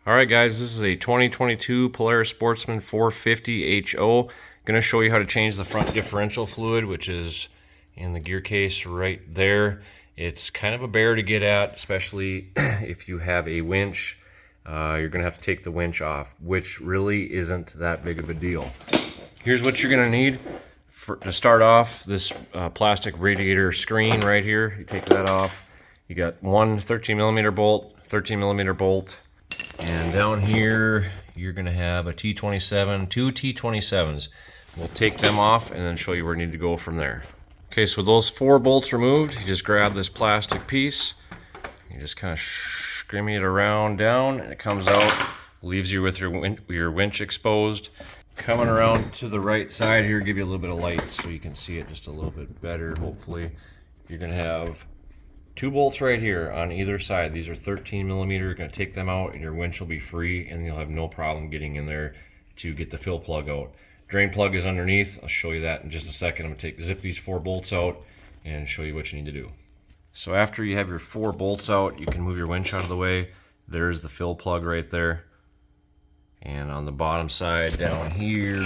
All right, guys, this is a 2022 Polaris Sportsman 450 HO. Going to show you how to change the front differential fluid, which is in the gear case right there. It's kind of a bear to get at, especially if you have a winch. You're going to have to take the winch off, which really isn't that big of a deal. Here's what you're going to need to start off. This plastic radiator screen right here. You take that off. You got one 13mm bolt, 13mm bolt. And down here, you're going to have a T27, two T27s. We'll take them off and then show you where you need to go from there. Okay, so with those 4 bolts removed, you just grab this plastic piece. You just kind of shimmy it around down, and it comes out, leaves you with your winch exposed. Coming around to the right side here, give you a little bit of light so you can see it just a little bit better, hopefully. You're going to have 2 bolts right here on either side. These are 13mm. You're going to take them out and your winch will be free and you'll have no problem getting in there to get the fill plug out. Drain plug is underneath. I'll show you that in just a second. I'm going to zip these 4 bolts out and show you what you need to do. So after you have your 4 bolts out, you can move your winch out of the way. There's the fill plug right there. And on the bottom side down here,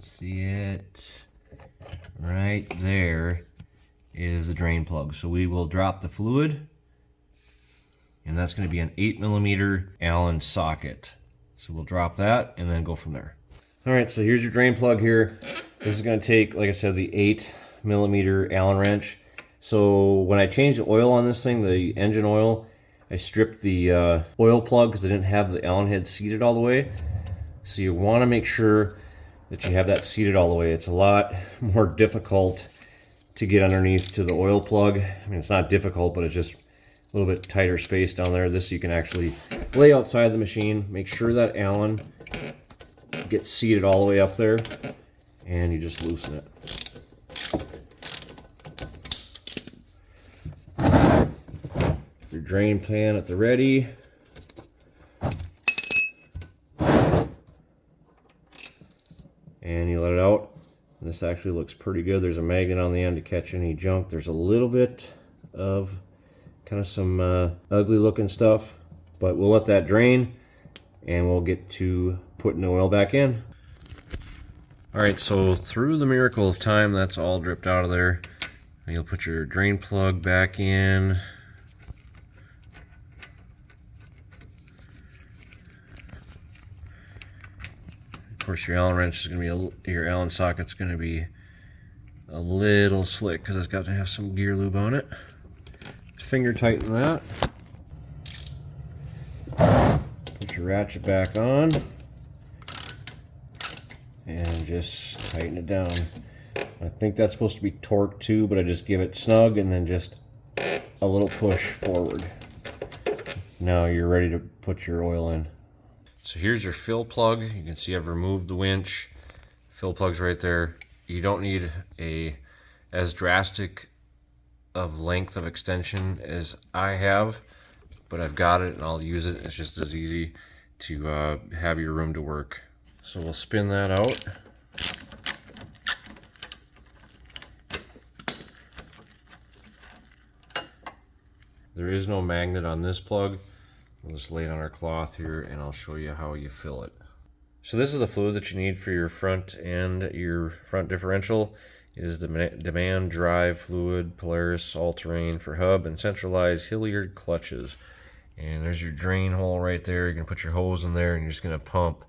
see it right there is the drain plug. So we will drop the fluid, and that's going to be an 8mm Allen socket. So we'll drop that and then go from there. All right, so here's your drain plug here. This is going to take, like I said, the 8mm Allen wrench. So when I changed the oil on this thing, the engine oil, I stripped the oil plug because I didn't have the Allen head seated all the way. So you want to make sure that you have that seated all the way. It's a lot more difficult to get underneath to the oil plug. I mean, it's not difficult, but it's just a little bit tighter space down there. This you can actually lay outside the machine, make sure that Allen gets seated all the way up there, and you just loosen it. Your drain pan at the ready. And you let it out. This actually looks pretty good. There's a magnet on the end to catch any junk. There's a little bit of kind of some ugly looking stuff, but we'll let that drain and we'll get to putting the oil back in. All right, so through the miracle of time, that's all dripped out of there. And you'll put your drain plug back in. Of course, your Allen wrench is going to be your Allen socket's going to be a little slick because it's got to have some gear lube on it. Finger tighten that. Put your ratchet back on and just tighten it down. I think that's supposed to be torqued too, but I just give it snug and then just a little push forward. Now you're ready to put your oil in. So here's your fill plug. You can see I've removed the winch. Fill plug's right there. You don't need as drastic of length of extension as I have, but I've got it and I'll use it. It's just as easy to have your room to work. So we'll spin that out. There is no magnet on this plug. We'll just lay it on our cloth here and I'll show you how you fill it. So this is the fluid that you need for your front and your front differential. It is the demand drive fluid, Polaris all-terrain for hub and centralized Hilliard clutches. And there's your drain hole right there. You're gonna put your hose in there and you're just gonna pump.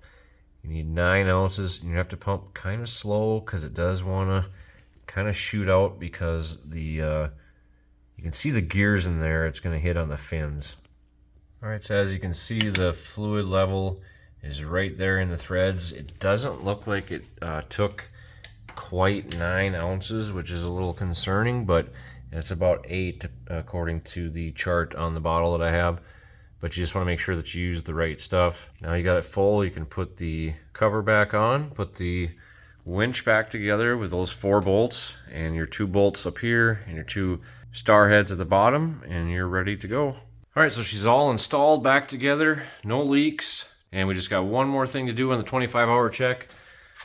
You need 9 ounces and you have to pump kind of slow because it does wanna kind of shoot out because the you can see the gears in there. It's gonna hit on the fins. All right, so as you can see, the fluid level is right there in the threads. It doesn't look like it took quite 9 ounces, which is a little concerning, but it's about 8 according to the chart on the bottle that I have. But you just want to make sure that you use the right stuff. Now you got it full, you can put the cover back on, put the winch back together with those 4 bolts and your 2 bolts up here and your 2 star heads at the bottom, and you're ready to go. All right, so she's all installed back together, no leaks, and we just got one more thing to do on the 25-hour check.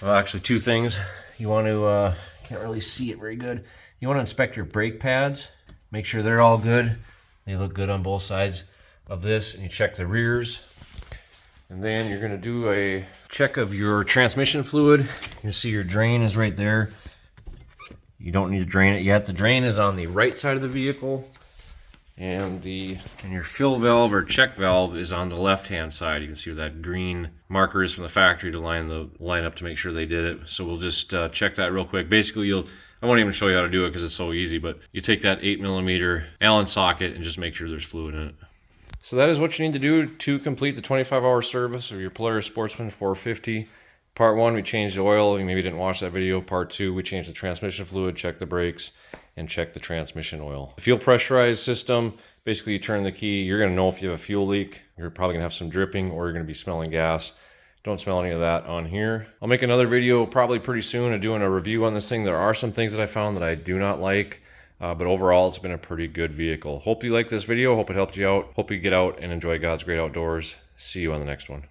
Well, actually 2 things. You want to, can't really see it very good. You want to inspect your brake pads, make sure they're all good. They look good on both sides. of this, and you check the rears. And then you're going to do a check of your transmission fluid. You can see your drain is right there. You don't need to drain it yet. The drain is on the right side of the vehicle, and your fill valve or check valve is on the left-hand side. You can see where that green marker is from the factory to line up to make sure they did it. So we'll just check that real quick. Basically, I won't even show you how to do it because it's so easy, but you take that 8mm Allen socket and just make sure there's fluid in it. So that is what you need to do to complete the 25-hour service of your Polaris Sportsman 450. Part 1, we changed the oil. You maybe didn't watch that video. Part 2, we changed the transmission fluid, checked the brakes, and check the transmission oil. The fuel pressurized system, basically you turn the key, you're gonna know if you have a fuel leak. You're probably gonna have some dripping, or you're gonna be smelling gas. Don't smell any of that on here. I'll make another video probably pretty soon of doing a review on this thing. There are some things that I found that I do not like, but overall it's been a pretty good vehicle. Hope you liked this video, hope it helped you out. Hope you get out and enjoy God's great outdoors. See you on the next one.